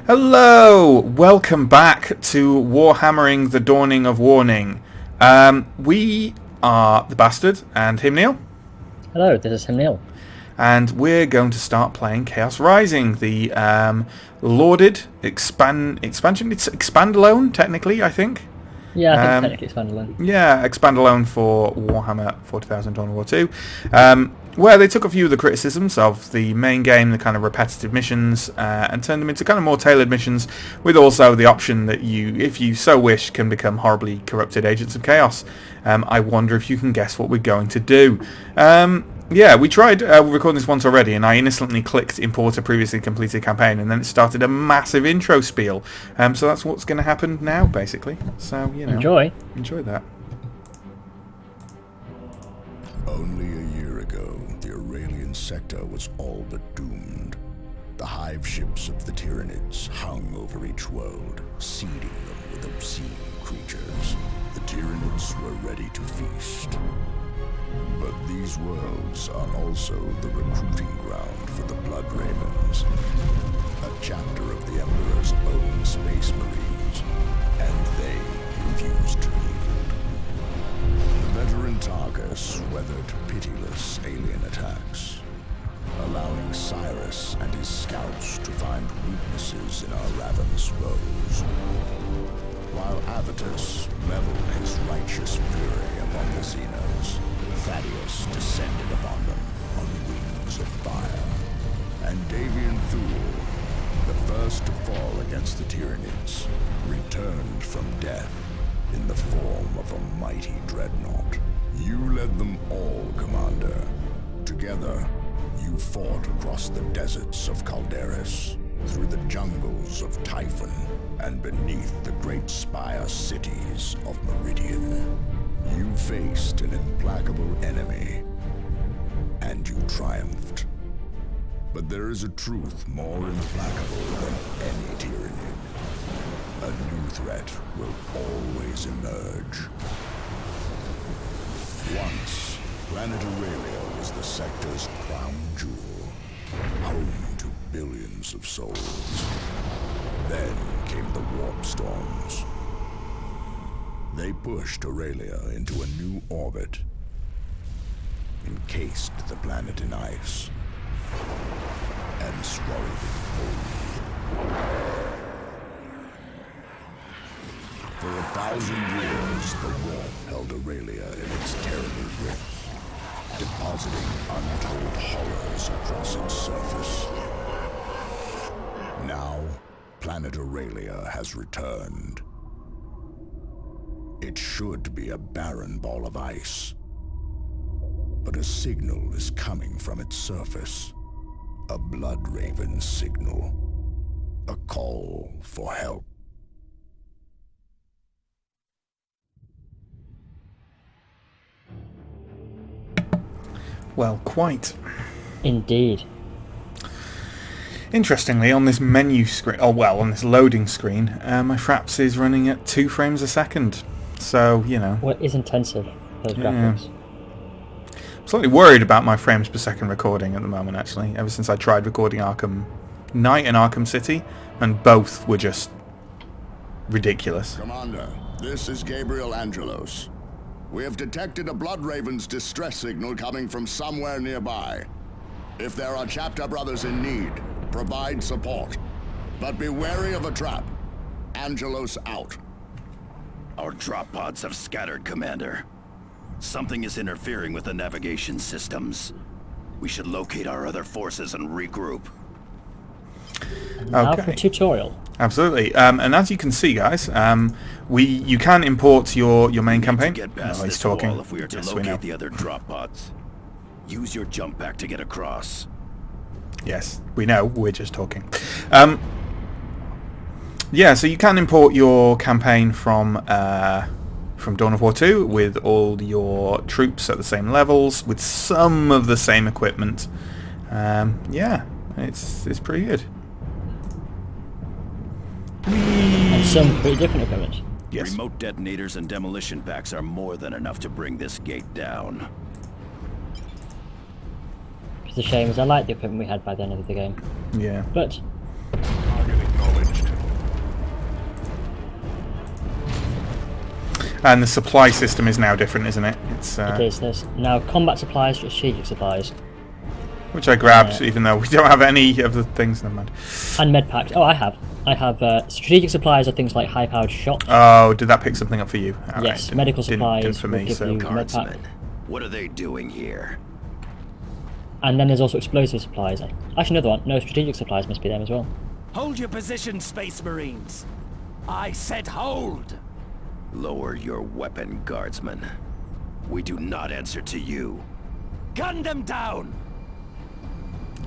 Hello! Welcome back to Warhammering the Dawning of Warning. We are the Bastard and him, Neill. Hello, this is him, Neill. And we're going to start playing Chaos Rising, the lauded expansion. It's expandalone, technically, I think. Yeah, I think technically expandalone. Yeah, expandalone for Warhammer 40,000 Dawn of War 2. Where they took a few of the criticisms of the main game, the kind of repetitive missions, and turned them into kind of more tailored missions, with also the option that you, if you so wish, can become horribly corrupted agents of chaos. I wonder if you can guess what we're going to do. Yeah, we tried recording this once already, and I innocently clicked import a previously completed campaign, and then it started a massive intro spiel. So that's what's going to happen now, basically. So, you know, enjoy that. Only a year ago, the Aurelian sector was all but doomed. The hive ships of the Tyranids hung over each world, seeding them with obscene creatures. The Tyranids were ready to feast. But these worlds are also the recruiting ground for the Blood Ravens, a chapter of the Emperor's own Space Marines, and they refused to yield. The veteran Targus weathered pitiless alien attacks, allowing Cyrus and his scouts to find weaknesses in our ravenous foes, while Avitus leveled his righteous fury upon the Xenos. Thaddeus descended upon them on wings of fire, and Davian Thule, the first to fall against the Tyranids, returned from death in the form of a mighty dreadnought. You led them all, Commander. Together, you fought across the deserts of Calderis, through the jungles of Typhon, and beneath the great spire cities of Meridian. You faced an implacable enemy, and you triumphed. But there is a truth more implacable than any Tyranid. A new threat will always emerge. Once, planet Aurelia was the sector's crown jewel, home to billions of souls. Then came the warp storms. They pushed Aurelia into a new orbit, encased the planet in ice, and swallowed it whole. For 1,000 years, the warp held Aurelia in its terrible grip, depositing untold horrors across its surface. Now, planet Aurelia has returned. It should be a barren ball of ice, but a signal is coming from its surface. A Blood Raven signal. A call for help. Well, quite. Indeed. Interestingly, on this menu screen, on this loading screen, my Fraps is running at 2 frames a second. So, you know. What is intensive, those graphics? I'm slightly worried about my frames per second recording at the moment, actually, ever since I tried recording Arkham Knight and Arkham City, and both were just ridiculous. Commander, this is Gabriel Angelos. We have detected a Blood Raven's distress signal coming from somewhere nearby. If there are chapter brothers in need, provide support. But be wary of a trap. Angelos out. Our drop pods have scattered, Commander. Something is interfering with the navigation systems. We should locate our other forces and regroup. Now for tutorial. Absolutely. And as you can see, guys, you can import your main campaign. Get past he's this talking. wall if we are to locate the other drop pods. Use your jump pack to get across. Yes, we know. We're just talking. Yeah, so you can import your campaign from Dawn of War 2 with all your troops at the same levels, with some of the same equipment. Yeah, it's pretty good. And some pretty different equipment. Yes. Remote detonators and demolition packs are more than enough to bring this gate down. It's a shame, as I like the equipment we had by the end of the game. Yeah. But Target acknowledged. And the supply system is now different, isn't it? It's It is. There's now combat supplies, strategic supplies, which I grabbed, even though we don't have any of the things. Never mind. and med packs. Oh, I have. Strategic supplies are things like high-powered shots. Oh, did that pick something up for you? All Yes, right, medical didn't supplies for will me. give So you- med pack. Guardsmen, what are they doing here? And then there's also explosive supplies. Actually, another one. No, strategic supplies must be them as well. Hold your position, Space Marines. I said hold. Lower your weapon, Guardsmen. We do not answer to you. Gun them down.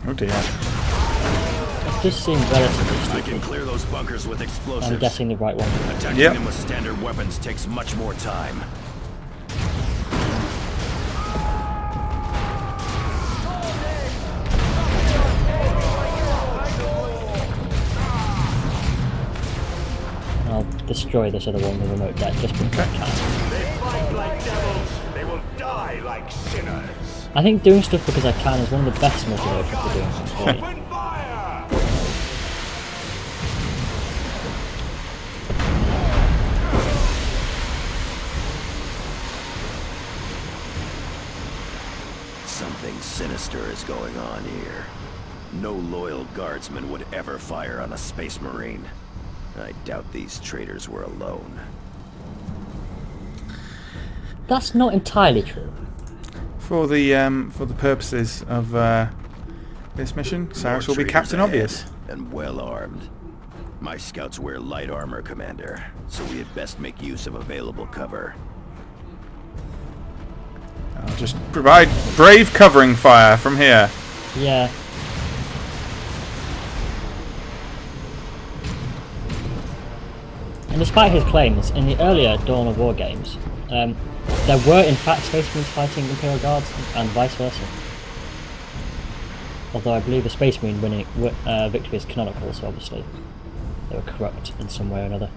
oh dear. It does seem relatively I can stupid. clear those bunkers with explosives. I'm guessing the right one. Attacking Yep. them with standard weapons takes much more time. I'll destroy this other one with remote deck just because I can. They fight like devils. They will die like sinners. I think doing stuff because I can is one of the best motivations for doing things. Really. Open fire! Something sinister is going on here. No loyal guardsman would ever fire on a space marine. I doubt these traitors were alone. That's not entirely true. For the purposes of this mission, Cyrus will be More Captain traitors Obvious. ahead, and well armed. My scouts wear light armor, Commander, so we had best make use of available cover. I'll just provide brave covering fire from here. Yeah. And despite his claims, in the earlier Dawn of War games, there were in fact Space Marines fighting Imperial Guards and vice versa. Although I believe the Space Marine winning victory is canonical, so obviously they were corrupt in some way or another.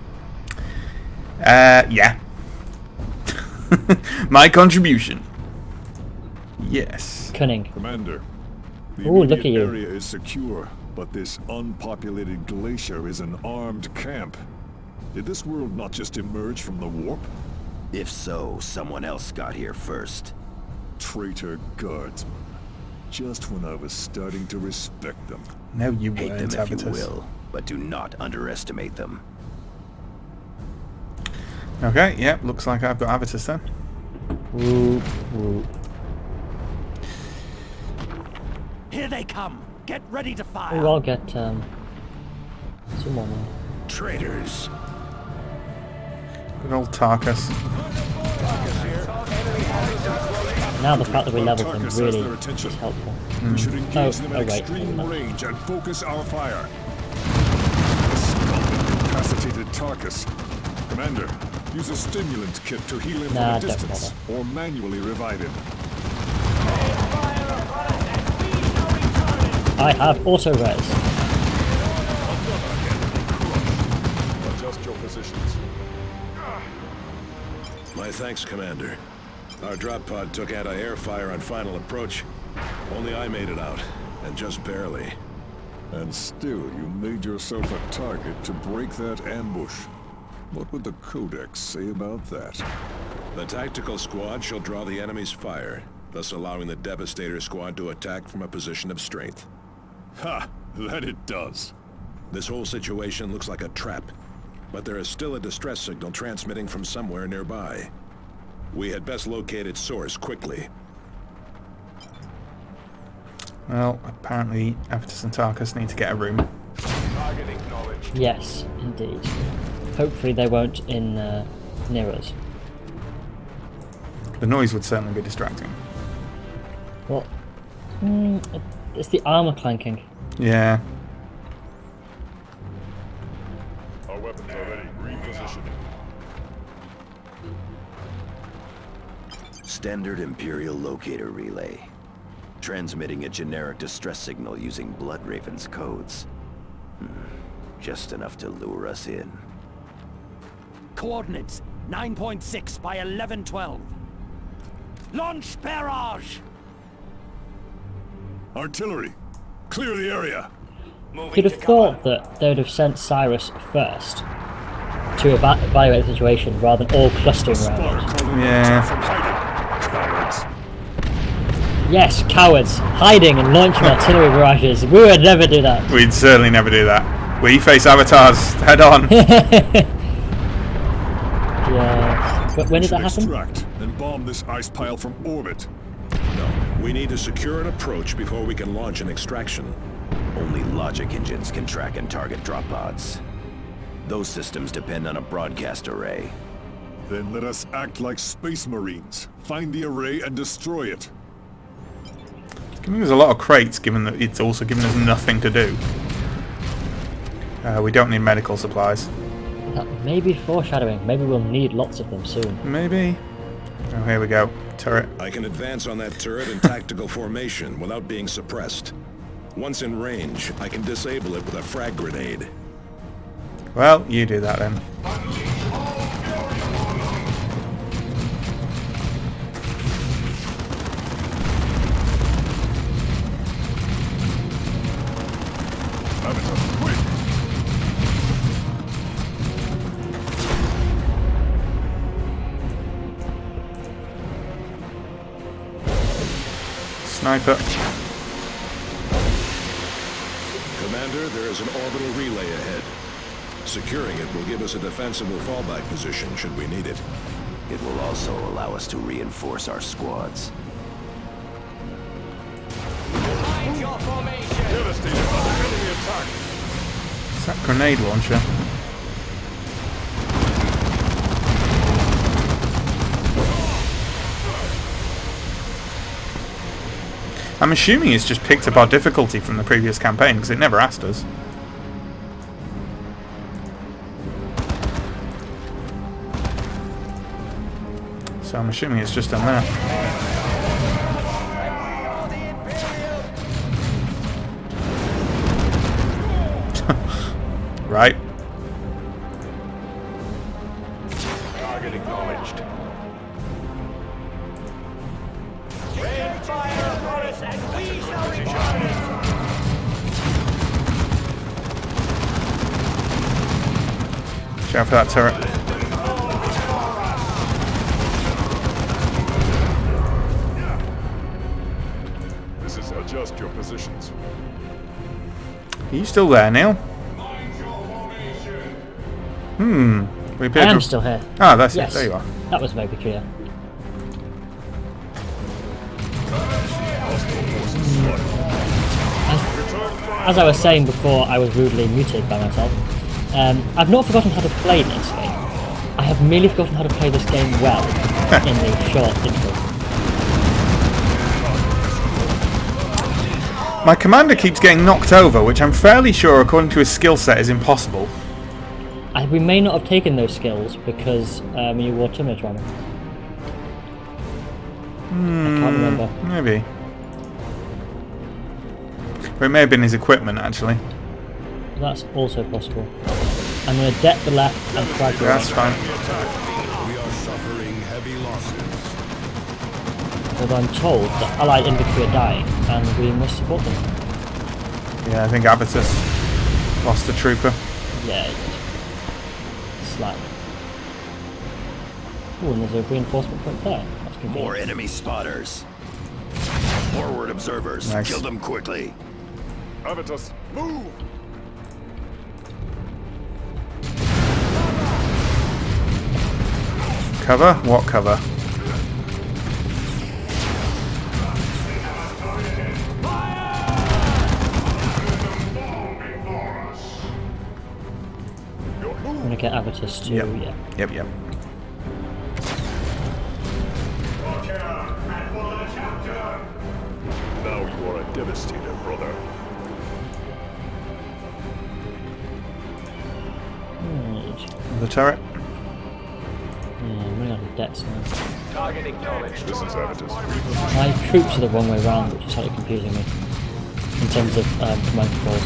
Yeah. My contribution. Yes. Cunning. Commander, the Ooh, look immediate at you. area is secure, but this unpopulated glacier is an armed camp. Did this world not just emerge from the warp? If so, someone else got here first. Traitor guardsmen. Just when I was starting to respect them. No, you Hate weren't, them if you Avitus. will, but do not underestimate them. Okay, yep, looks like I've got Avitus then. Woo, woo. Here they come. Get ready to fire. Ooh, I'll get some more. Traitors! Good old Tarkus. Now the fact that we leveled them Tarkus has really their attention. is helpful. We should engage them at oh wait, extreme never mind. range and focus our fire. Incapacitated Tarkus. Commander, use a stimulant kit to heal him Nah, from a don't distance, or manually revive him. I have auto res. Adjust your positions. My thanks, Commander. Our drop pod took anti-air fire on final approach. Only I made it out, and just barely. And still, you made yourself a target to break that ambush. What would the Codex say about that? The tactical squad shall draw the enemy's fire, thus allowing the Devastator squad to attack from a position of strength. Ha! That it does. This whole situation looks like a trap, but there is still a distress signal transmitting from somewhere nearby. We had best locate its source quickly. Well, apparently Avitus and Tarkus need to get a room. Target acknowledged. Yes, indeed. Hopefully they won't in near us. The noise would certainly be distracting. Well, it's the armor clanking. Yeah. Our weapons are ready. Repositioning. Standard Imperial locator relay. Transmitting a generic distress signal using Bloodraven's codes. Just enough to lure us in. Coordinates 9.6 by 1112. Launch barrage. Artillery! Clear the area! You'd have thought that they would have sent Cyrus first, to evaluate the situation rather than all clustering around it. Yeah. Yes, cowards, hiding and launching artillery barrages. We would never do that. We'd certainly never do that. We face avatars head on. Yeah. But when did that happen? Extract and bomb this ice pile from orbit. No, we need a secure approach before we can launch an extraction. Only logic engines can track and target drop pods. Those systems depend on a broadcast array. Then let us act like space marines. Find the array and destroy it. Giving us a lot of crates, given that it's also giving us nothing to do. We don't need medical supplies. That may be foreshadowing. Maybe we'll need lots of them soon. Maybe. Oh, here we go. Turret. I can advance on that turret in tactical formation without being suppressed. Once in range, I can disable it with a frag grenade. Well, you do that then. Sniper. Commander, there is an orbital relay ahead. Securing it will give us a defensible fallback position should we need it. It will also allow us to reinforce our squads. Behind your formation! Devastated by the enemy attack! Is that grenade launcher? I'm assuming it's just picked up our difficulty from the previous campaign because it never asked us. So I'm assuming it's just done that. Right. Target acknowledged. Rain fire upon us and we shall report it! Watch out for that turret. Adjust your positions. Are you still there, Neil? We appear I am to... still here. Ah, that's Yes. it. There you are. That was very clear. As I was saying before, I was rudely muted by myself. I've not forgotten how to play this game. I have merely forgotten how to play this game well in the short interval. My commander keeps getting knocked over, which I'm fairly sure, according to his skill set, is impossible. We may not have taken those skills because you wore Terminator armor. I can't remember. Maybe. Or it may have been his equipment, actually. That's also possible. I'm going to deck the left and frag the That's right. fine. We are suffering heavy losses. Although I'm told that Allied infantry are dying and we must support them. Yeah, I think Abatus lost the trooper. Yeah, it did. Slightly. Oh, and there's a reinforcement point there. That's convenient. More enemy spotters. Forward observers. Nice. Kill them quickly. Avitus, move! Cover? What cover? I'm going to get Abatus to... Yep. Yeah. Yep. Now you are a devastator, brother. Right. The turret? Yeah, I'm running out of decks now. Target acknowledged. This is Avitus. My troops are the wrong way around, which is slightly confusing me. In terms of command controls.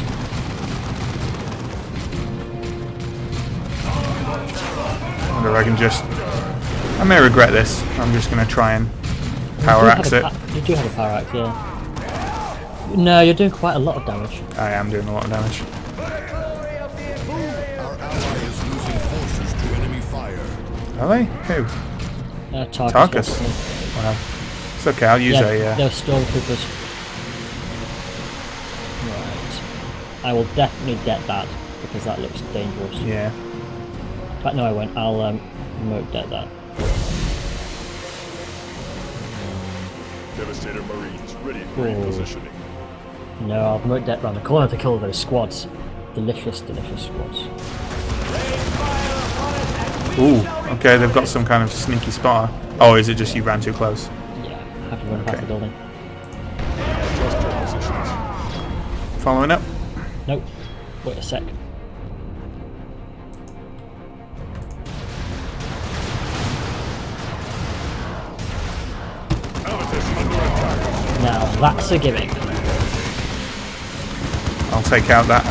I wonder if I can just... I may regret this. I'm just going to try and power axe it. You do have a power axe, yeah. No, you're doing quite a lot of damage. I am doing a lot of damage. Our ally is losing forces to Are they? Who? Tarkus. Wow. It's okay, I'll use they're stormtroopers. Right. I will definitely get that, because that looks dangerous. Yeah. In fact, no I won't. I'll remote det that. Devastator Marines ready for repositioning. No, I'll remote det round the corner to kill those squads. Delicious, delicious squads. Ooh, okay, they've got some kind of sneaky spotter. Oh, is it just you ran too close? Yeah, have to run past the building. Following up? Nope. Wait a sec. Now, that's a gimmick. I'll take out that,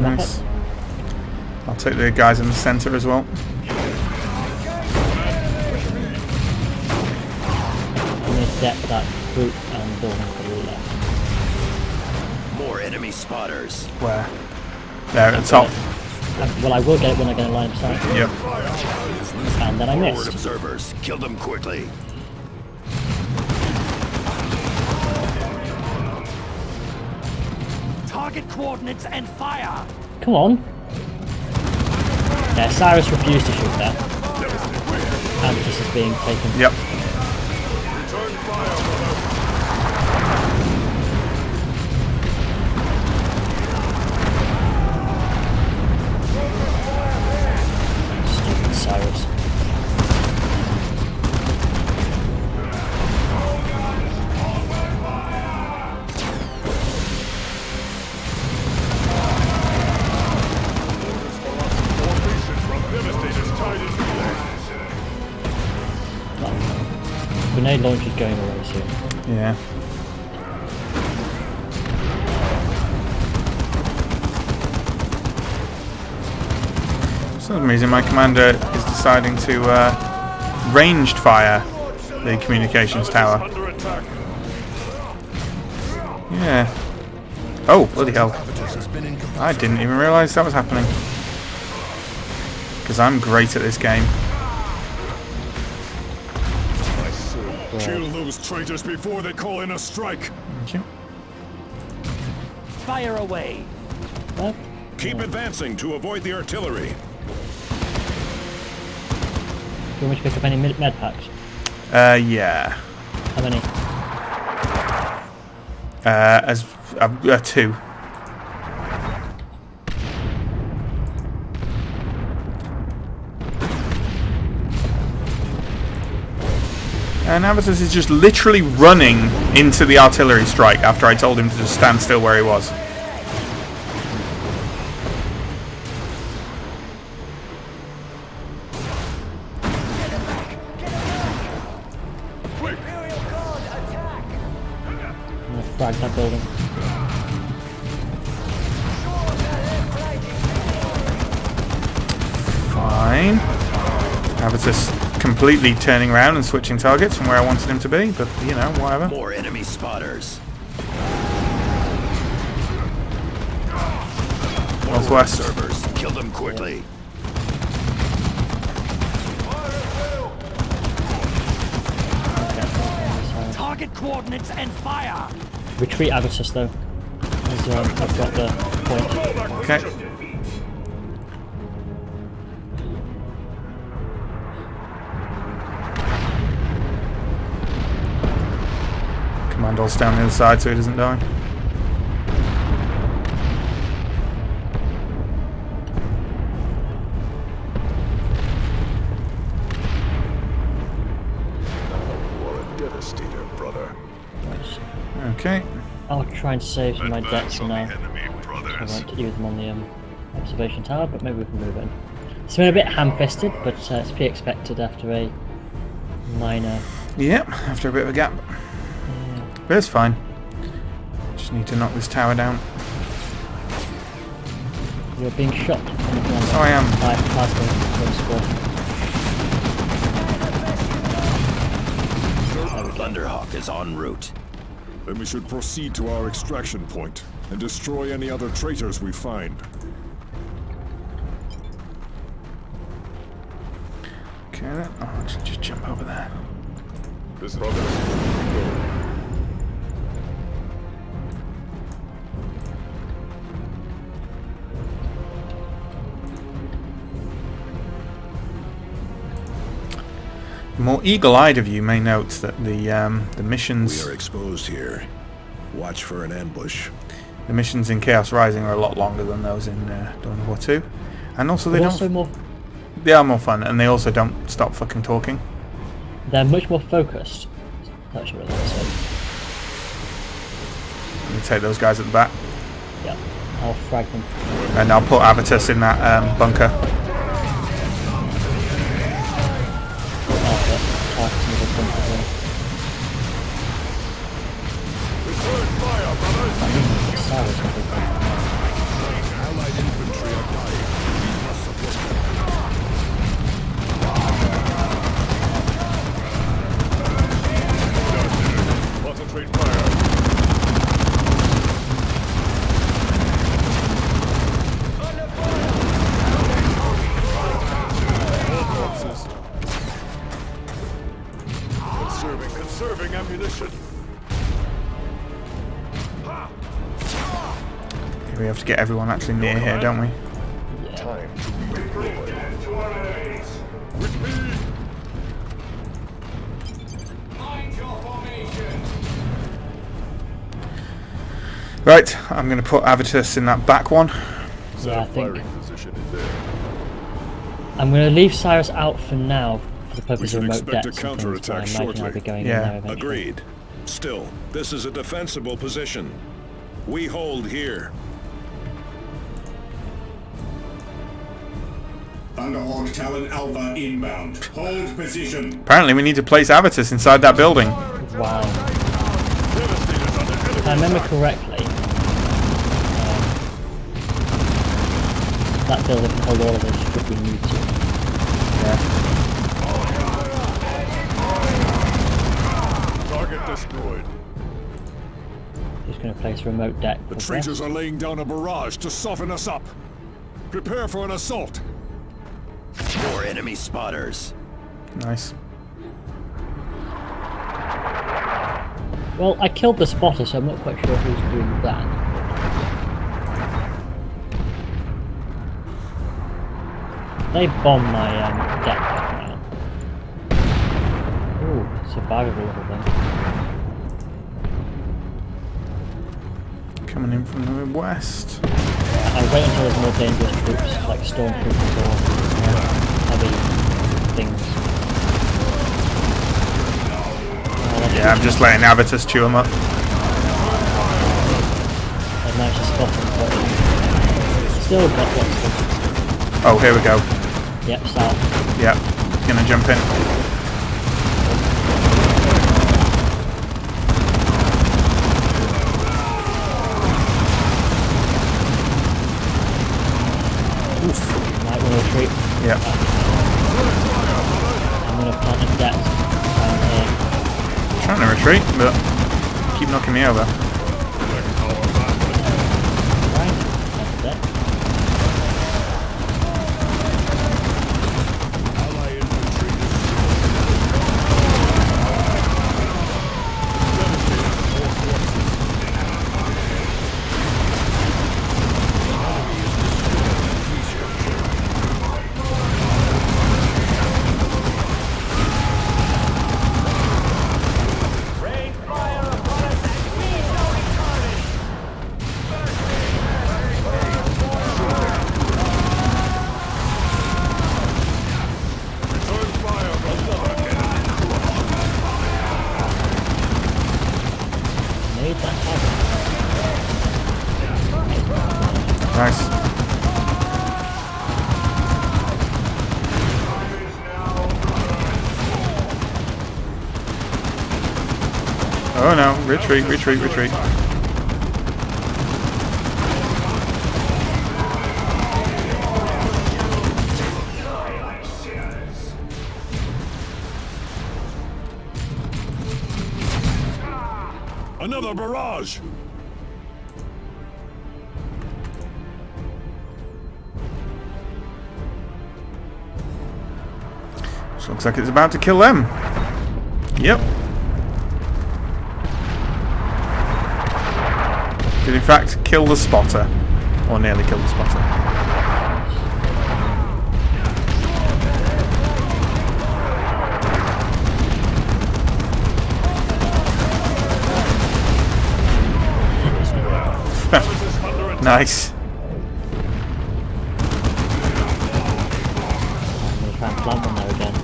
nice. I'll take the guys in the centre as well. I'm going to det that group and building for the left. More enemy spotters. Where? There at the top. Well, I will get it when I get a line of sight. Yep. And then I Forward missed. observers. Kill them quickly. Target coordinates and fire! Come on. Yeah, Cyrus refused to shoot there. And this is being taken. Yep. Stupid Cyrus. Grenade launch is going away soon. Yeah. For some reason my commander is deciding to ranged fire the communications tower. Yeah. Oh, bloody hell. I didn't even realise that was happening. Because I'm great at this game. Kill those traitors before they call in a strike. Thank you. Fire away! What? Keep advancing to avoid the artillery. Do you want me to pick up any med packs? Yeah. How many? As 2. And Avatus is just literally running into the artillery strike after I told him to just stand still where he was. I'm going to frag that building. Fine. Avatus completely turning around and switching targets from where I wanted him to be, but you know, whatever. More enemy spotters. Northwest. Observers. Kill them quickly. Target coordinates and fire! Retreat Avatus though. As, I've got the point. Okay. Commando's down the other side so he doesn't die. Devastator, brother. Okay. I'll try and save some of my decks now. So I won't use them on the observation tower, but maybe we can move in. It's been a bit ham-fisted, but it's to be expected after a minor... Yep, after a bit of a gap. But it's fine. Just need to knock this tower down. You're being shot. So I am. Past Thunderhawk is en route. Then we should proceed to our extraction point. and destroy any other traitors we find. Okay, then. Oh, actually, just jump over there. This progress. The more eagle-eyed of you may note that the missions. We are exposed here. Watch for an ambush. The missions in Chaos Rising are a lot longer than those in Dawn of War 2, and also they They are more fun, and they also don't stop fucking talking. They're much more focused. That's really awesome. Let me take those guys at the back. Yeah, I'll frag them. And I'll put Avitus in that bunker. Allied infantry are dying. We must support them. Concentrate fire. All corpses. Conserving ammunition. We have to get everyone actually near here, don't we? Time to redeploy. Right, I'm going to put Avitus in that back one. Yeah, I think Position is there. I'm going to leave Cyrus out for now for the purpose of should remote expect a depths and things, but I counterattack imagine I'll shortly. be going Yeah. in there eventually. Agreed. Still, this is a defensible position. We hold here. Thunderhawk Talon Alpha inbound. Hold position. Apparently we need to place Avitus inside that building. Wow. If I remember correctly, that building can hold all of us should we need to. Target destroyed. Just going to place a remote deck. The for traitors this. are laying down a barrage to soften us up. Prepare for an assault. More enemy spotters. Nice. Well, I killed the spotter, so I'm not quite sure who's doing that. They bomb my deck now. Ooh, survivable little thing. Coming in from the west. I'll wait until there's more dangerous troops, like stormtroopers or heavy things. Yeah, I'm just letting Avitus chew him up. I've managed to spot him, but still got lots of them. Oh, here we go. Yep, south. Yep, gonna jump in. Might want to retreat. Yep. I'm going to plant a debt down here. Trying to retreat, but keep knocking me over. Right, that's debt. Rain fire upon us and we shall be tarnished. Return fire from Made that happen. Nice. Oh no, retreat, retreat, retreat. another barrage. looks like it's about to kill them. Yep. Did in fact kill the spotter. Or nearly kill the spotter. Nice. I'm going to try and plant one there again.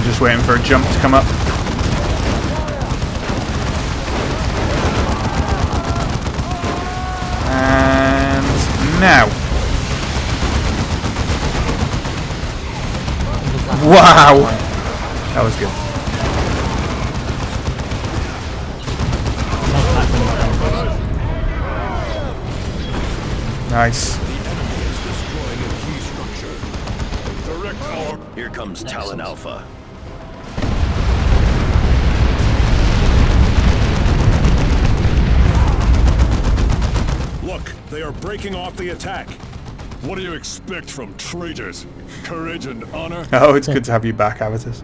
Just waiting for a jump to come up. And now. Wow! That was good. Nice. Here comes Talon Alpha. Look, they are breaking off the attack. What do you expect from traitors? Courage and honor? Oh, it's good to have you back, Avitus.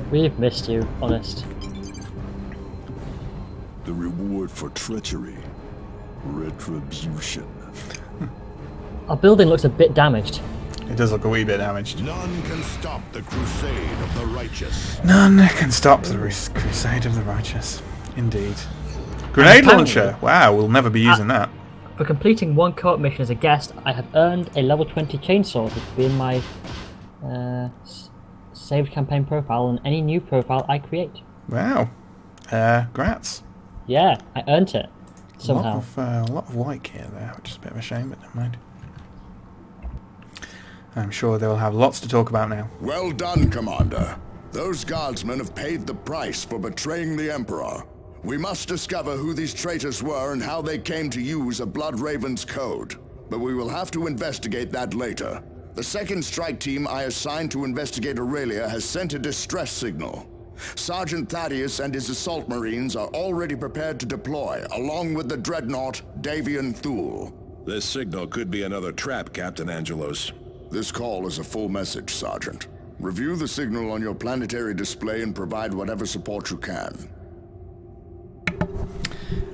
We've missed you, honest. The reward for treachery. Retribution. Our building looks a bit damaged. It does look a wee bit damaged. None can stop the crusade of the righteous. None can stop the crusade of the righteous. Indeed. Grenade launcher! Wow, we'll never be using that. For completing one co-op mission as a guest, I have earned a level 20 chainsaw, which will be in my saved campaign profile and any new profile I create. Wow. Grats. Yeah, I earned it. Somehow. A lot of white gear there, which is a bit of a shame, but never mind. I'm sure they will have lots to talk about now. Well done, Commander. Those guardsmen have paid the price for betraying the Emperor. We must discover who these traitors were and how they came to use a Blood Raven's code. But we will have to investigate that later. The second strike team I assigned to investigate Aurelia has sent a distress signal. Sergeant Thaddeus and his assault marines are already prepared to deploy, along with the dreadnought Davian Thule. This signal could be another trap, Captain Angelos. This call is a full message, Sergeant. Review the signal on your planetary display and provide whatever support you can.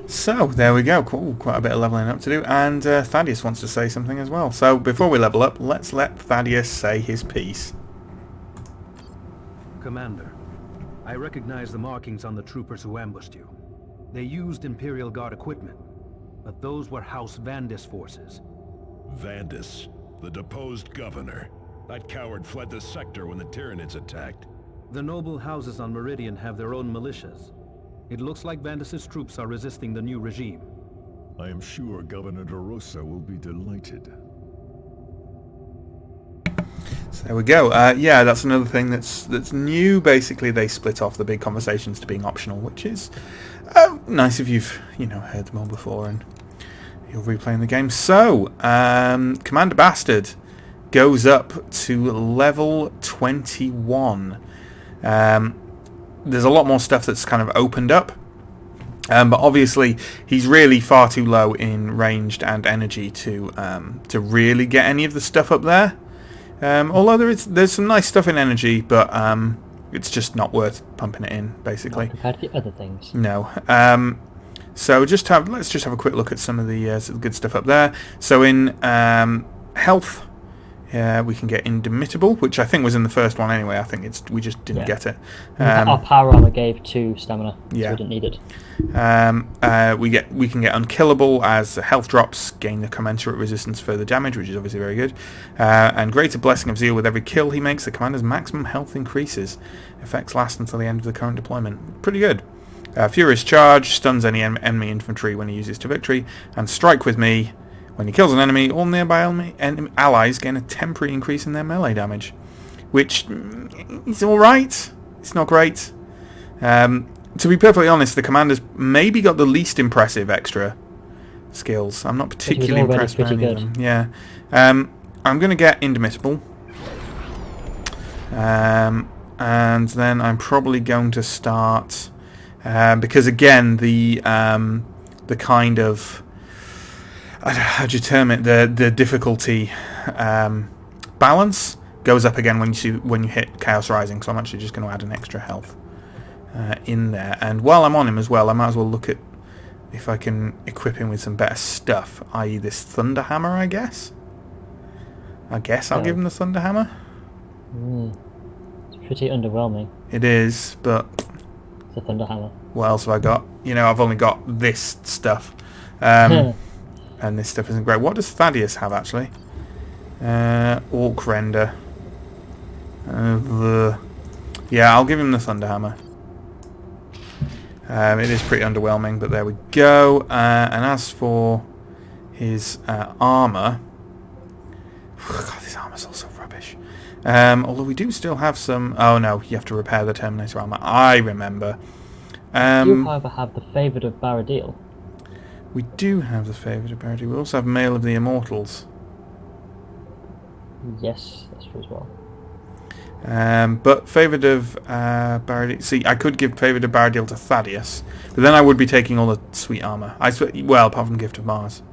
So, there we go. Cool. Quite a bit of leveling up to do. And Thaddeus wants to say something as well. So, before we level up, let's let Thaddeus say his piece. Commander, I recognize the markings on the troopers who ambushed you. They used Imperial Guard equipment, but those were House Vandis forces. Vandis, the deposed governor. That coward fled the sector when the Tyranids attacked. The noble houses on Meridian have their own militias. It looks like Vandis' troops are resisting the new regime. I am sure Governor De Rosa will be delighted. So there we go. Yeah, that's another thing that's new. Basically, they split off the big conversations to being optional, which is nice if you've heard them all before and you're replaying the game. So, Commander Bastard goes up to level 21. There's a lot more stuff that's kind of opened up, but obviously he's really far too low in ranged and energy to really get any of the stuff up there. Although there's some nice stuff in energy, but it's just not worth pumping it in, basically. Not compared to the other things. No. So let's just have a quick look at some of the good stuff up there. So in health, We can get Indomitable, which I think was in the first one anyway. I think we just didn't get it. Our power armor gave 2 stamina, so we didn't need it. We can get Unkillable as health drops gain the commensurate resistance to further damage, which is obviously very good. And Greater Blessing of Zeal. With every kill he makes, the commander's maximum health increases. Effects last until the end of the current deployment. Pretty good. Furious Charge stuns any enemy infantry when he uses to victory, and Strike with Me. When he kills an enemy, all nearby allies gain a temporary increase in their melee damage, which is alright. It's not great. To be perfectly honest, the commander's maybe got the least impressive extra skills. I'm not particularly impressed by any of them. Yeah. I'm going to get Indomitable. And then I'm probably going to start... because again, the kind of... how do you term it? The difficulty balance goes up again when you hit Chaos Rising. So I'm actually just going to add an extra health in there. And while I'm on him as well, I might as well look at if I can equip him with some better stuff, i.e. this Thunder Hammer. I guess I'll give him the Thunder Hammer. It's pretty underwhelming. It is, but it's a Thunder Hammer. What else have I got? I've only got this stuff. And this stuff isn't great. What does Thaddeus have, actually? Orc Render. Yeah, I'll give him the Thunder Hammer. It is pretty underwhelming, but there we go. And as for his armour... God, this armour's also rubbish. Although we do still have some... Oh, no, you have to repair the Terminator armour. I remember. You, however, have the Favoured of Baradiel. We do have the Favoured of Baradiel. We also have Mail of the Immortals. Yes, that's true as well. But Favoured of Baradiel... See, I could give Favoured of Baradiel to Thaddeus, but then I would be taking all the sweet armour. Well, apart from Gift of Mars.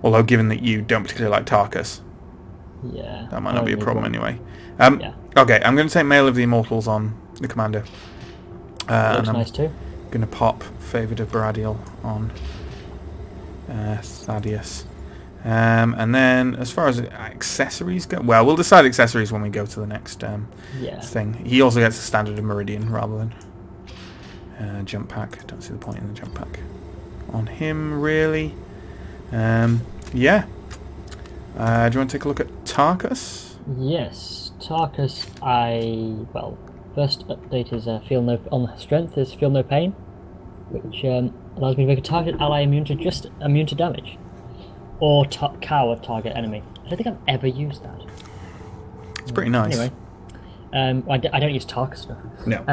Although, given that you don't particularly like Tarkus, that might not be a problem anyway. Okay, I'm going to take Mail of the Immortals on the commander. Looks nice too. Going to pop Favoured of Baradiel on Thaddeus. And then, as far as accessories go... Well, we'll decide accessories when we go to the next thing. He also gets the Standard of Meridian rather than jump pack. Don't see the point in the jump pack on him, really. Yeah. Do you want to take a look at Tarkus? Yes. Tarkus, first update is on strength is Feel No Pain, which allows me to make a target ally immune to damage. Or cower target enemy. I don't think I've ever used that. It's pretty nice. Anyway, I don't use Tarkus stuff. No.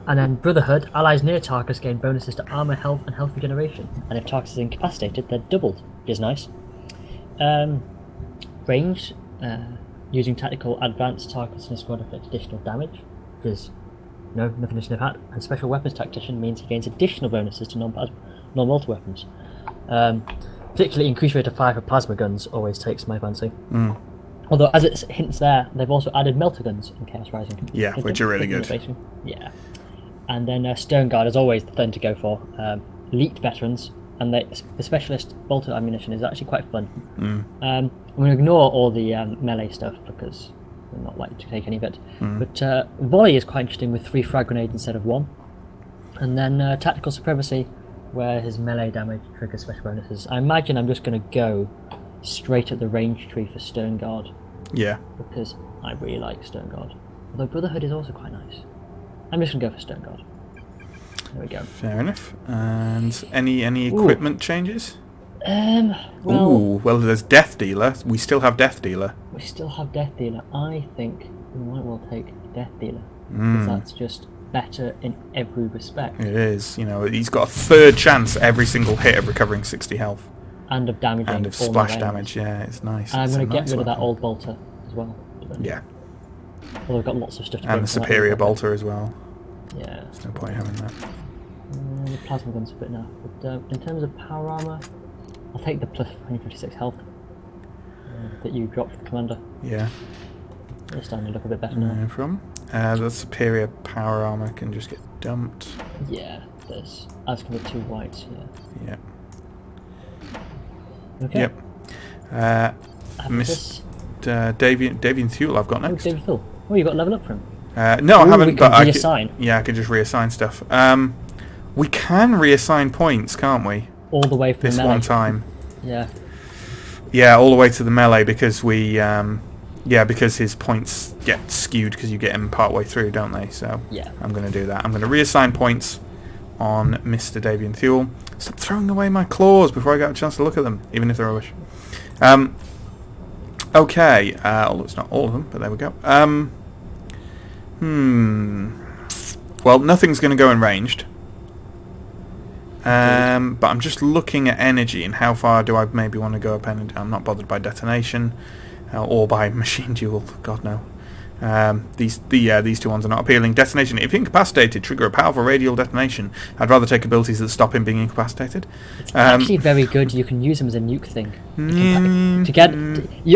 And then Brotherhood, allies near Tarkus gain bonuses to armor, health, and health regeneration. And if Tarkus is incapacitated, they're doubled, which is nice. Range, using tactical advanced Tarkus in a squad affects additional damage. There's nothing to sniff at. And Special Weapons Tactician means he gains additional bonuses to non-multi weapons. Particularly increased rate of fire for plasma guns always takes my fancy. Although, as it hints there, they've also added melter guns in Chaos Rising. Yeah, which are really good. Yeah. And then Stone Guard is always the thing to go for. Elite veterans, and the specialist bolter ammunition is actually quite fun. I'm going to ignore all the melee stuff because I'm not likely to take any of it. But Volley is quite interesting with 3 frag grenades instead of 1. And then Tactical Supremacy, where his melee damage triggers special bonuses. I imagine I'm just going to go straight at the range tree for Stone Guard. Yeah. Because I really like Stone Guard. Although Brotherhood is also quite nice. I'm just going to go for Stone Guard. There we go. Fair enough. And any equipment changes? Well, there's Death Dealer. We still have Death Dealer. I think we might well take Death Dealer. Because that's just better in every respect. It is. He's got a third chance every single hit of recovering 60 health. And of damaging. And of splash damage, yeah, it's nice. And I'm going to get rid of that old bolter as well. Yeah. Well, we've got lots of stuff to and the superior bolter as well. Yeah. There's no point having that. The plasma gun's a bit now. But in terms of power armor, I'll take the plus 156 health that you dropped for the commander. Yeah. It's starting to look a bit better now. No problem. The superior power armor can just get dumped. Yeah, there's as can the 2 whites here. Yeah. Okay. Yep. Abatus. Davian Thule I've got Oh, next. David Phil. Oh, you got level up from him. No, I Ooh, haven't. we can But I reassign. I could just reassign stuff. We can reassign points, can't we? All the way from This the melee. one time. Yeah. Yeah, all the way to the melee because we. Because his points get skewed because you get him part way through, don't they? So Yeah. I'm going to do that. I'm going to reassign points on Mr. Davian Thule. Stop throwing away my claws before I get a chance to look at them, even if they're rubbish. Okay, although it's not all of them, but there we go. Well, nothing's going to go in ranged. But I'm just looking at energy and how far do I maybe want to go up energy. I'm not bothered by detonation or by machine duel. God no. These two ones are not appealing. Detonation. If incapacitated, trigger a powerful radial detonation. I'd rather take abilities that stop him being incapacitated. It's actually very good. You can use them as a nuke thing.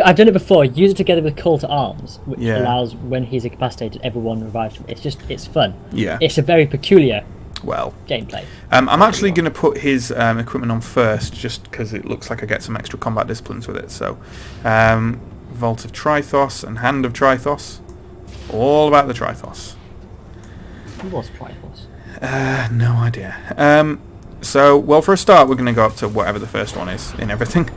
I've done it before. Use it together with Call to Arms, which allows when he's incapacitated, everyone revives him. It's fun. Yeah. It's a very peculiar gameplay. I'm actually going to put his equipment on first, just because it looks like I get some extra combat disciplines with it. So, Vault of Trithos and Hand of Trithos. All about the Trithos. Who was Trithos? No idea. So, well, for a start, we're going to go up to whatever the first one is in everything.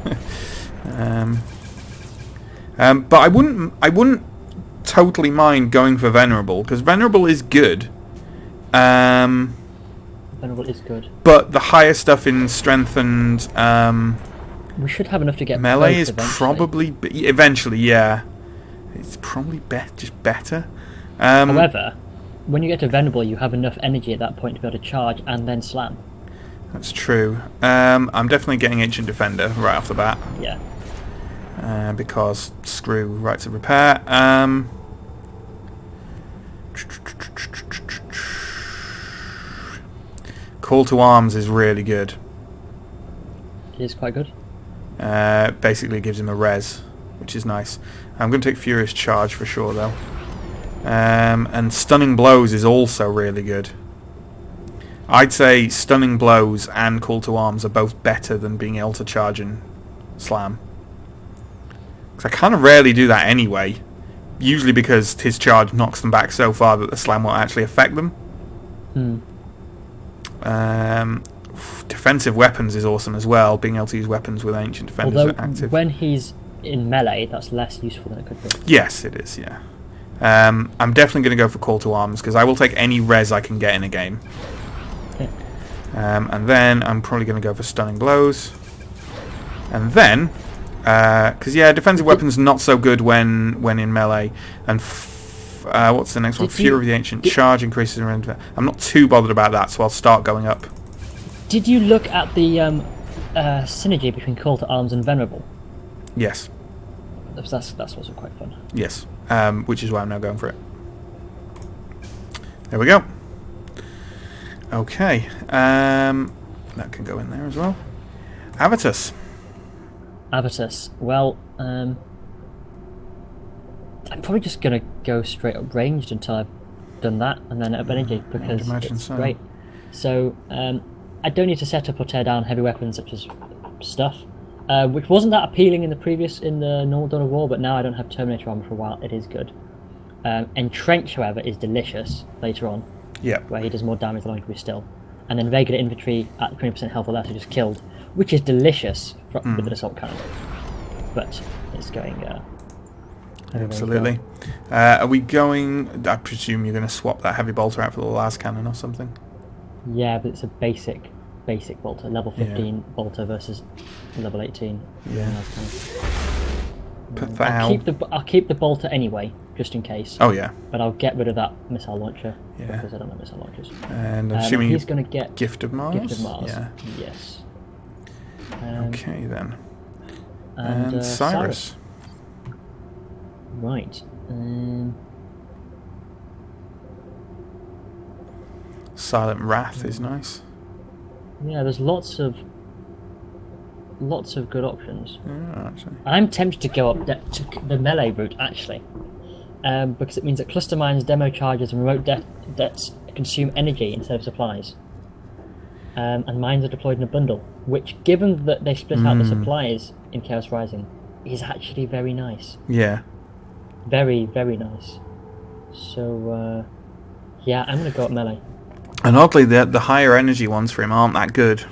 But I wouldn't totally mind going for Venerable, because Venerable is good. Venerable is good. But the higher stuff in strength and we should have enough to get melee is eventually. probably eventually, yeah. It's probably just better. However, when you get to Venerable, you have enough energy at that point to be able to charge and then slam. That's true. I'm definitely getting Ancient Defender right off the bat. Yeah. Because screw Rights of Repair. Call to Arms is really good. It is quite good. Basically gives him a res, which is nice. I'm going to take Furious Charge for sure, though. And Stunning Blows is also really good. I'd say Stunning Blows and Call to Arms are both better than being able to charge and slam. Because I kind of rarely do that anyway. Usually because his charge knocks them back so far that the slam won't actually affect them. Defensive weapons is awesome as well, being able to use weapons with Ancient Defenders active. When he's in melee, that's less useful than it could be. Yes, it is, yeah. I'm definitely going to go for Call to Arms, because I will take any res I can get in a game. Okay. And then I'm probably going to go for Stunning Blows. And then, because defensive weapons not so good when in melee. And what's the next one? Fury of the Ancient. Charge increases around. I'm not too bothered about that, so I'll start going up. Did you look at the synergy between Call to Arms and Venerable? Yes. That's also quite fun. Yes, which is why I'm now going for it. There we go. Okay, that can go in there as well. Abatus. Well, I'm probably just going to go straight up ranged until I've done that, and then up energy, because it's great. So, I don't need to set up or tear down heavy weapons such as stuff, which wasn't that appealing in the normal Dawn of War, but now I don't have Terminator armor for a while. It is good. Entrench, however, is delicious later on. Yeah. Where he does more damage the longer we still. And then regular infantry at 20% health or less are just killed, which is delicious with an assault cannon. But it's going... Absolutely. Are we going... I presume you're going to swap that heavy bolter out for the las cannon or something? Yeah, but it's a basic bolter. Level 15 bolter versus level 18. Yeah. Put that I'll keep the bolter anyway, just in case. Oh yeah. But I'll get rid of that missile launcher because I don't like missile launchers. And I'm assuming he's going to get Gift of Mars. Gift of Mars. Yeah. Yes. Okay then. And Cyrus. Right. Silent Wrath is nice. Yeah, there's lots of good options. Yeah, actually. I'm tempted to go up to the melee route, actually, because it means that cluster mines, demo charges, and remote debts consume energy instead of supplies. And mines are deployed in a bundle, which, given that they split out the supplies in Chaos Rising, is actually very nice. Yeah. Very, very nice. So, yeah, I'm going to go at melee. And oddly, the higher energy ones for him aren't that good.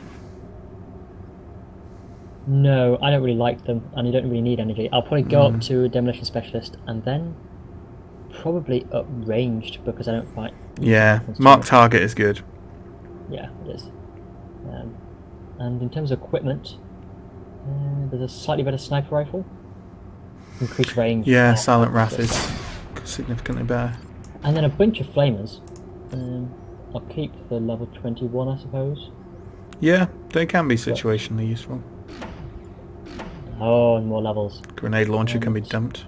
No, I don't really like them, and you don't really need energy. I'll probably go up to a demolition specialist, and then probably up ranged, because I don't fight. Yeah, mark target is good. Yeah, it is. And in terms of equipment, there's a slightly better sniper rifle. Increased range. Yeah, Silent Wrath is significantly better. And then a bunch of flamers. I'll keep the level 21, I suppose. Yeah, they can be situationally useful. Oh, and more levels. Grenade launcher can be dumped.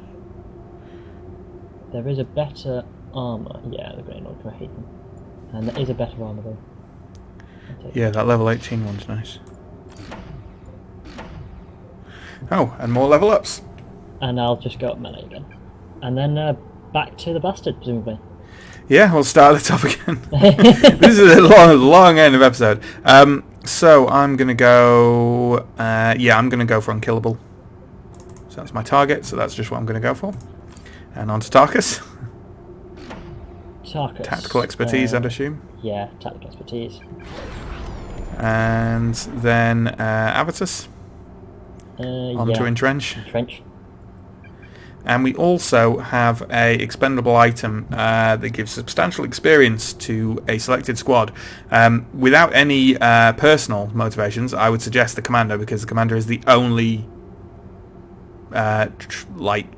There is a better armour. Yeah, the grenade launcher, I hate them. And there is a better armour though. Yeah, that level 18 one's nice. Oh, and more level ups. And I'll just go up melee again. And then back to the bastard, presumably. Yeah, we'll start at the top again. This is a long end of episode. So I'm going to go... yeah, I'm going to go for Unkillable. So that's my target, so that's just what I'm going to go for. And on to Tarkus. Tarkus. Tactical expertise, I'd assume. Yeah, tactical expertise. And then Avitus. On to Entrench. Entrench. And we also have a expendable item that gives substantial experience to a selected squad. Without any personal motivations, I would suggest the commander, because the commander is the only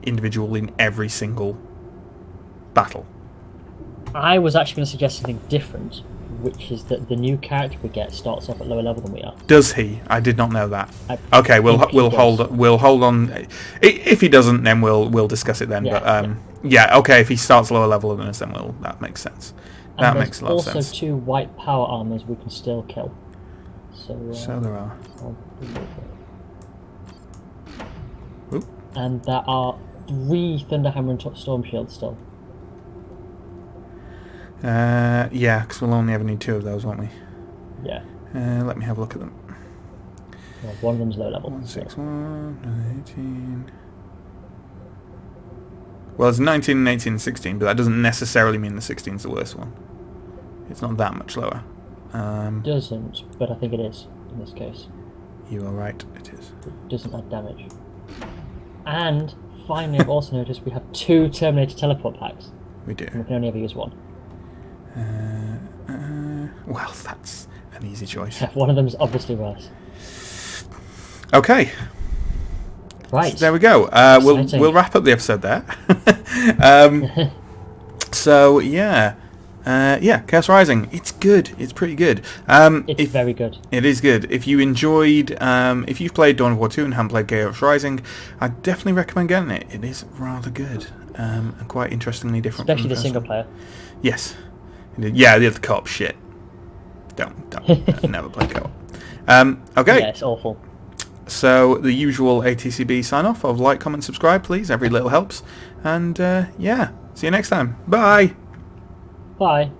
individual in every single battle. I was actually going to suggest something different, which is that the new character we get starts off at lower level than we are. Does he? I did not know that. Okay, we'll hold on. If he doesn't, then we'll discuss it then. Yeah, but yeah, okay. If he starts lower level than us, then that makes sense. That makes a lot of sense. Also, 2 white power armors we can still kill. So there are. And there are 3 Thunderhammer and Storm Shields still. Yeah, because we'll only ever need 2 of those, won't we? Yeah. Let me have a look at them. Well, one of them's low level. 161, 18. Well, it's 19 and 18 and 16, but that doesn't necessarily mean the 16 is the worst one. It's not that much lower. Doesn't, but I think it is in this case. You are right, it is. It doesn't add damage. And finally, I've also noticed we have 2 Terminator teleport packs. We do. And we can only ever use 1. Well, that's an easy choice. One of them's obviously worse. Okay. Right. So there we go. We'll wrap up the episode there. So yeah. Chaos Rising. It's good. It's pretty good. It's very good. It is good. If you enjoyed, if you've played Dawn of War 2 and haven't played Chaos Rising, I definitely recommend getting it. It is rather good and quite interestingly different. Especially the single player. Yes. Yeah, the other co-op shit. Don't never play co-op. Okay. Yeah, it's awful. So the usual ATCB sign off of like, comment, subscribe, please. Every little helps. And yeah, see you next time. Bye. Bye.